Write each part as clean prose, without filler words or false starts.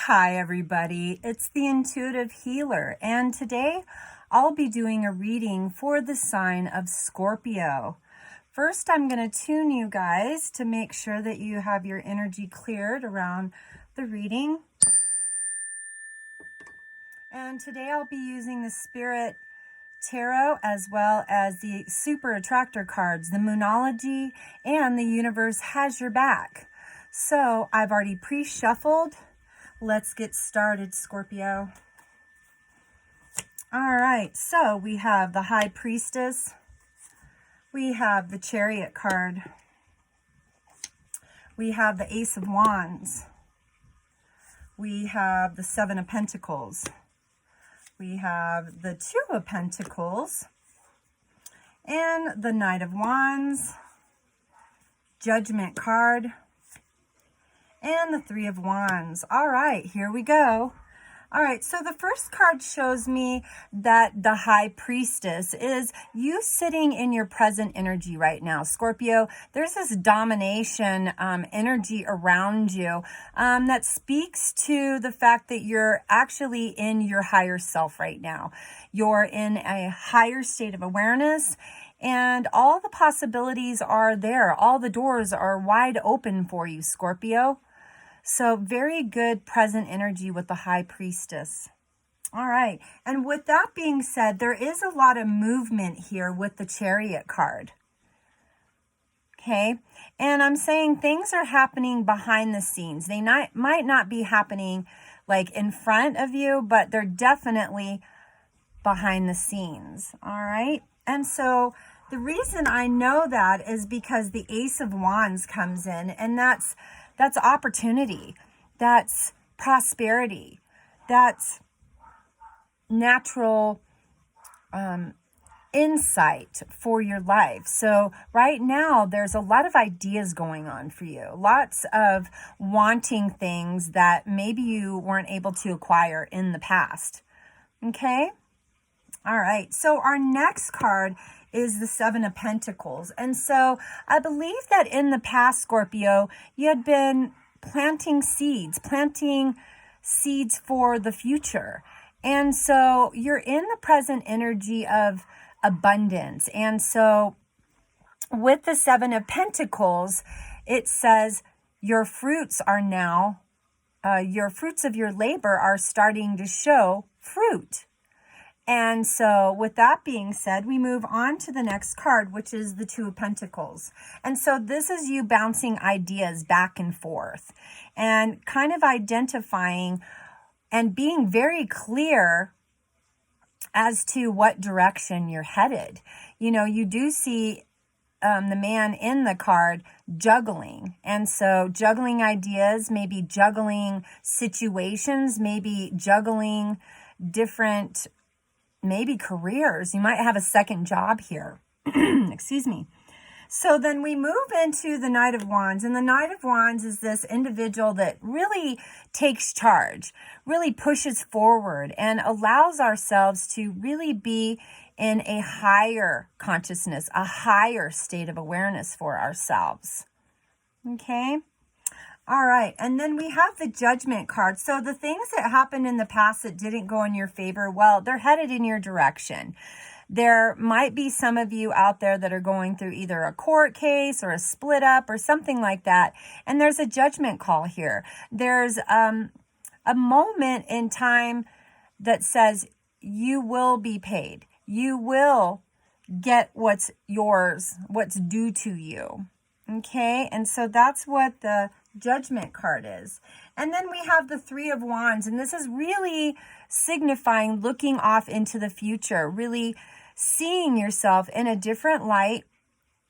Hi everybody, it's the Intuitive Healer, and today I'll be doing a reading for the sign of Scorpio. First, I'm going to tune you guys to make sure that you have your energy cleared around the reading. And today I'll be using the Spirit Tarot as well as the Super Attractor cards, the Moonology, and the Universe Has Your Back. So I've already pre-shuffled. Let's get started, Scorpio. All right, so we have the High Priestess. We have the Chariot card. We have the Ace of Wands. We have the Seven of Pentacles. We have the Two of Pentacles. And the Knight of Wands. Judgment card. And the Three of Wands. All right, here we go. All right, so the first card shows me that the High Priestess is you sitting in your present energy right now, Scorpio. There's this domination energy around you that speaks to the fact that you're actually in your higher self right now. You're in a higher state of awareness, and all the possibilities are there. All the doors are wide open for you, Scorpio. So very good present energy with the High Priestess. All right. And with that being said, there is a lot of movement here with the Chariot card. Okay. And I'm saying things are happening behind the scenes. They might not be happening like in front of you, but they're definitely behind the scenes. All right. And so the reason I know that is because the Ace of Wands comes in, and that's opportunity, that's prosperity, that's natural insight for your life. So right now, there's a lot of ideas going on for you, lots of wanting things that maybe you weren't able to acquire in the past. Okay? All right, so our next card is the Seven of Pentacles. And so I believe that in the past, Scorpio, you had been planting seeds for the future. And so you're in the present energy of abundance. And so with the Seven of Pentacles, it says your fruits are now, your fruits of your labor are starting to show fruit. And so with that being said, we move on to the next card, which is the Two of Pentacles. And so this is you bouncing ideas back and forth and kind of identifying and being very clear as to what direction you're headed. You know, you do see the man in the card juggling. And so juggling ideas, maybe juggling situations, maybe juggling different maybe careers. You might have a second job here. Excuse me. So then we move into the Knight of Wands. And the Knight of Wands is this individual that really takes charge, really pushes forward, and allows ourselves to really be in a higher consciousness, a higher state of awareness for ourselves. Okay? All right, and then we have the Judgment card. So the things that happened in the past that didn't go in your favor, well, they're headed in your direction. There might be some of you out there that are going through either a court case or a split up or something like that, and there's a judgment call here. There's a moment in time that says you will be paid. You will get what's yours, what's due to you. Okay, and so that's what the Judgment card is. And then we have the Three of Wands, and this is really signifying looking off into the future, really seeing yourself in a different light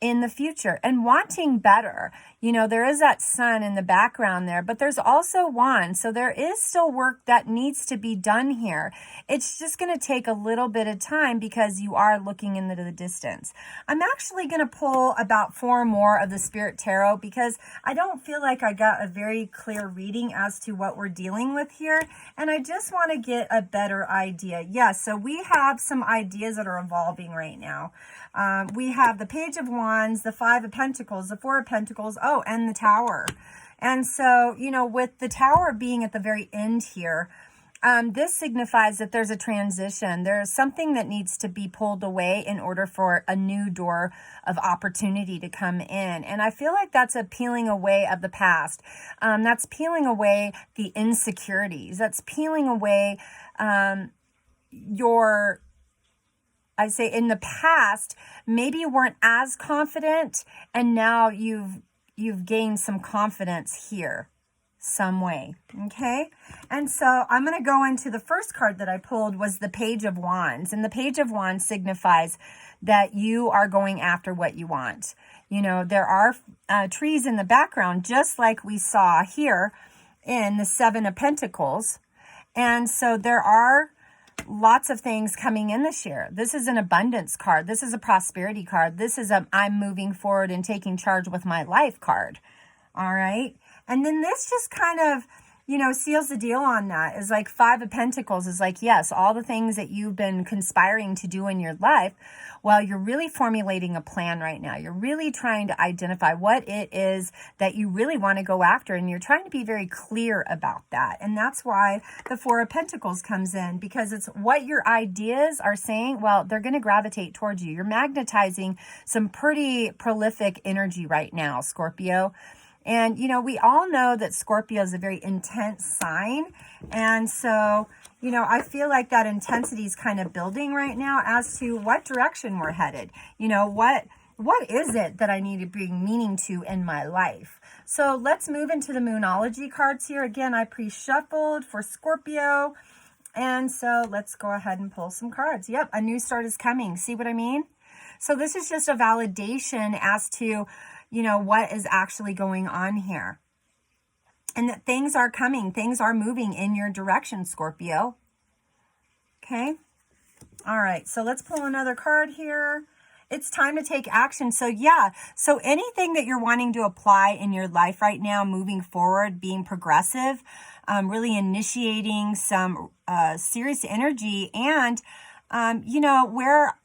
in the future and wanting better. You know, there is that sun in the background there, but there's also wands. So there is still work that needs to be done here. It's just going to take a little bit of time because you are looking into the distance. I'm actually going to pull about 4 more of the Spirit Tarot because I don't feel like I got a very clear reading as to what we're dealing with here. And I just want to get a better idea. Yes, so we have some ideas that are evolving right now. We have the Page of Wands, the Five of Pentacles, the Four of Pentacles, and the Tower. And so, you know, with the Tower being at the very end here, this signifies that there's a transition. There's something that needs to be pulled away in order for a new door of opportunity to come in. And I feel like that's a peeling away of the past. That's peeling away the insecurities. That's peeling away I say in the past, maybe you weren't as confident, and now you've gained some confidence here some way. Okay. And so I'm going to go into the first card that I pulled was the Page of Wands. And the Page of Wands signifies that you are going after what you want. You know, there are trees in the background, just like we saw here in the Seven of Pentacles. And so there are lots of things coming in this year. This is an abundance card. This is a prosperity card. This is a I'm moving forward and taking charge with my life card. All right. And then this just kind of, you know, seals the deal on that. Is like Five of Pentacles is like, yes, all the things that you've been conspiring to do in your life. Well, you're really formulating a plan right now. You're really trying to identify what it is that you really want to go after. And you're trying to be very clear about that. And that's why the Four of Pentacles comes in, because it's what your ideas are saying. Well, they're going to gravitate towards you. You're magnetizing some pretty prolific energy right now, Scorpio. And, you know, we all know that Scorpio is a very intense sign. And so, you know, I feel like that intensity is kind of building right now as to what direction we're headed. You know, what is it that I need to bring meaning to in my life? So let's move into the Moonology cards here. Again, I pre-shuffled for Scorpio. And so let's go ahead and pull some cards. Yep, a new start is coming. See what I mean? So this is just a validation as to, you know, what is actually going on here. And that things are coming. Things are moving in your direction, Scorpio. Okay. All right. So let's pull another card here. It's time to take action. So yeah. So anything that you're wanting to apply in your life right now, moving forward, being progressive, really initiating some serious energy. And, you know, where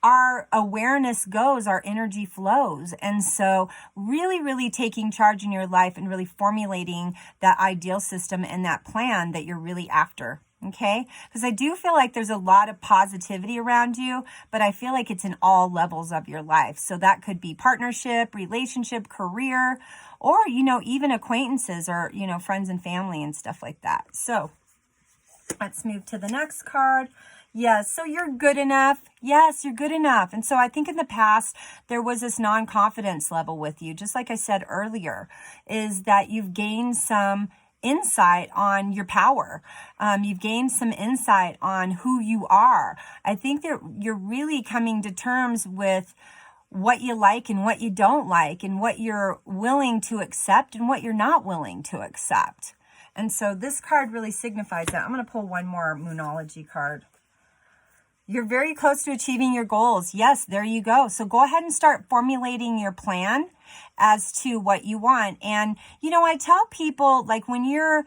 our awareness goes, our energy flows. And so really, really taking charge in your life and really formulating that ideal system and that plan that you're really after. Okay? Because I do feel like there's a lot of positivity around you, but I feel like it's in all levels of your life. So that could be partnership, relationship, career, or, you know, even acquaintances or, you know, friends and family and stuff like that. So let's move to the next card. Yes, so you're good enough. Yes, you're good enough. And so I think in the past, there was this non-confidence level with you, just like I said earlier, is that you've gained some insight on your power. You've gained some insight on who you are. I think that you're really coming to terms with what you like and what you don't like, and what you're willing to accept and what you're not willing to accept. And so this card really signifies that. I'm going to pull one more Moonology card. You're very close to achieving your goals. Yes, there you go. So go ahead and start formulating your plan as to what you want. And, you know, I tell people, like, when you're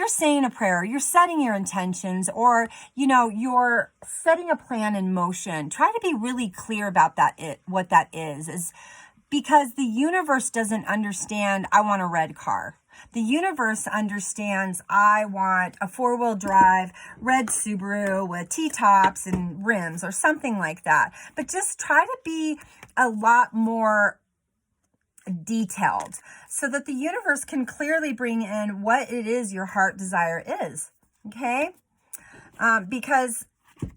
saying a prayer, you're setting your intentions, or, you know, you're setting a plan in motion, try to be really clear about what that is because the universe doesn't understand, I want a red car. The universe understands, I want a 4-wheel drive red Subaru with T-tops and rims or something like that. But just try to be a lot more detailed so that the universe can clearly bring in what it is your heart desire is. Okay? Because,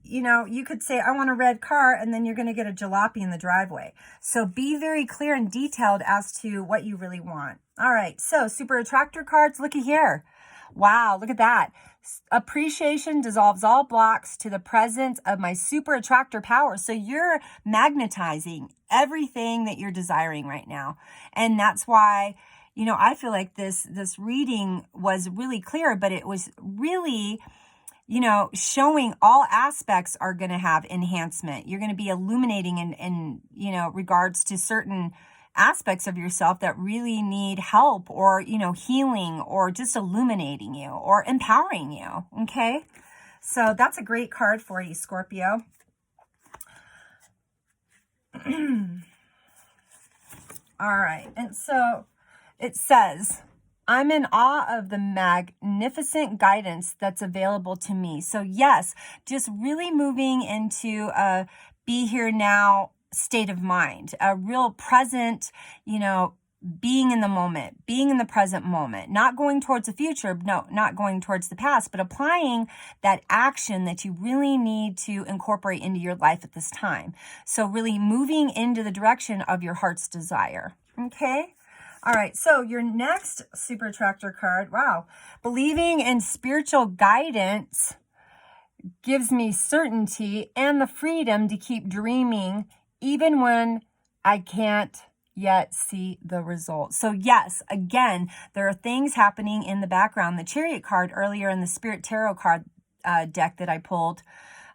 you know, you could say, I want a red car, and then you're going to get a jalopy in the driveway. So be very clear and detailed as to what you really want. All right. So super attractor cards, looky here. Wow. Look at that. Appreciation dissolves all blocks to the presence of my super attractor power. So you're magnetizing everything that you're desiring right now. And that's why, you know, I feel like this reading was really clear, but it was really, you know, showing all aspects are going to have enhancement. You're going to be illuminating in, you know, regards to certain aspects of yourself that really need help, or, you know, healing, or just illuminating you or empowering you. Okay. So that's a great card for you, Scorpio. All right. And so it says, I'm in awe of the magnificent guidance that's available to me. So yes, just really moving into a be here now state of mind, a real present, being in the moment, being in the present moment, not going towards the future, no, not going towards the past, but applying that action that you really need to incorporate into your life at this time. So really moving into the direction of your heart's desire. Okay. All right, so your next super attractor card, wow, believing in spiritual guidance gives me certainty and the freedom to keep dreaming even when I can't yet see the results. So yes, again, there are things happening in the background. The Chariot card earlier in the Spirit Tarot card deck that I pulled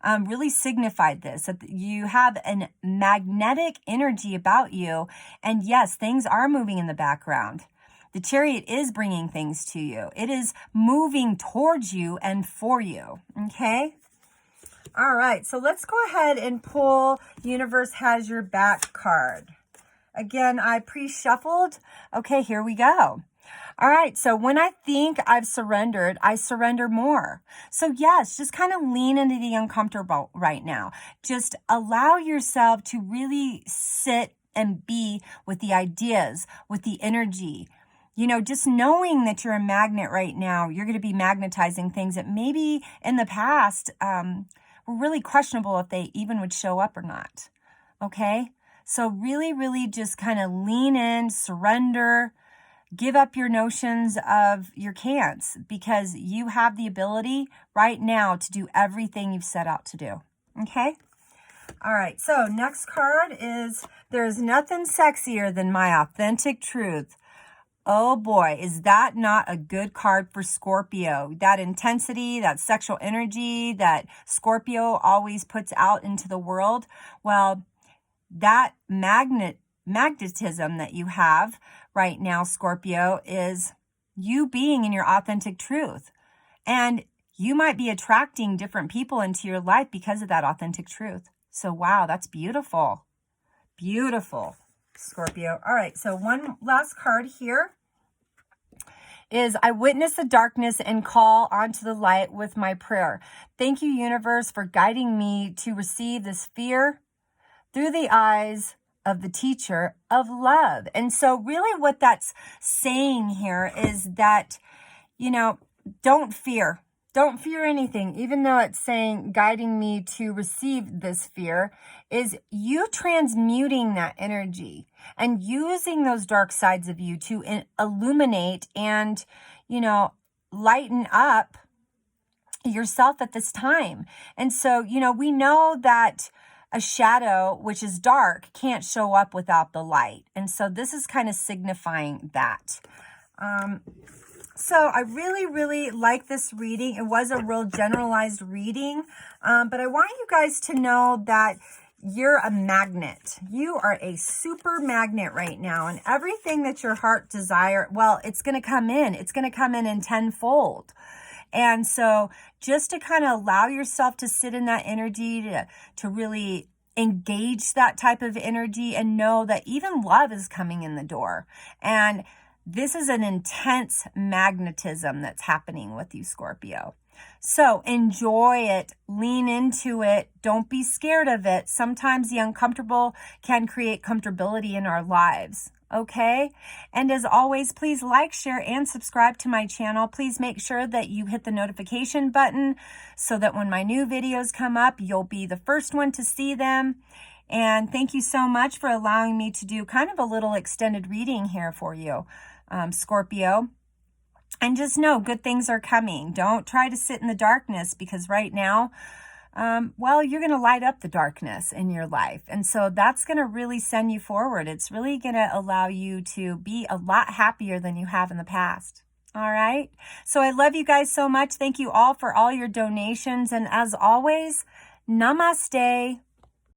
really signified this, that you have a magnetic energy about you. And yes, things are moving in the background. The Chariot is bringing things to you. It is moving towards you and for you. Okay. All right. So let's go ahead and pull Universe Has Your Back card. Again, I pre-shuffled. Okay, here we go. All right, so when I think I've surrendered, I surrender more. So yes, just kind of lean into the uncomfortable right now. Just allow yourself to really sit and be with the ideas, with the energy. Just knowing that you're a magnet right now, you're going to be magnetizing things that maybe in the past were really questionable if they even would show up or not. Okay? So really, really just kind of lean in, surrender, give up your notions of your can'ts, because you have the ability right now to do everything you've set out to do. Okay? All right. So next card is, there's nothing sexier than my authentic truth. Oh boy, is that not a good card for Scorpio? That intensity, that sexual energy that Scorpio always puts out into the world. Well, that magnetism that you have right now, Scorpio, is you being in your authentic truth. And you might be attracting different people into your life because of that authentic truth. So wow, that's beautiful. Beautiful, Scorpio. All right, so one last card here is, I witness the darkness and call onto the light with my prayer. Thank you, universe, for guiding me to receive this fear through the eyes of the teacher of love. And so really what that's saying here is that, don't fear. Don't fear anything, even though it's saying guiding me to receive this fear, is you transmuting that energy and using those dark sides of you to illuminate and, lighten up yourself at this time. And so, we know that a shadow, which is dark, can't show up without the light. And so this is kind of signifying that. So I really, really like this reading. It was a real generalized reading, but I want you guys to know that you're a magnet. You are a super magnet right now, and everything that your heart desire, well, it's going to come in. It's going to come in tenfold. And so just to kind of allow yourself to sit in that energy, to really engage that type of energy and know that even love is coming in the door. And this is an intense magnetism that's happening with you, Scorpio. So enjoy it, lean into it, don't be scared of it. Sometimes the uncomfortable can create comfortability in our lives. Okay. And as always, please like, share, and subscribe to my channel. Please make sure that you hit the notification button so that when my new videos come up, you'll be the first one to see them. And thank you so much for allowing me to do kind of a little extended reading here for you, Scorpio. And just know good things are coming. Don't try to sit in the darkness, because right now, you're going to light up the darkness in your life. And so that's going to really send you forward. It's really going to allow you to be a lot happier than you have in the past. All right. So I love you guys so much. Thank you all for all your donations. And as always, Namaste.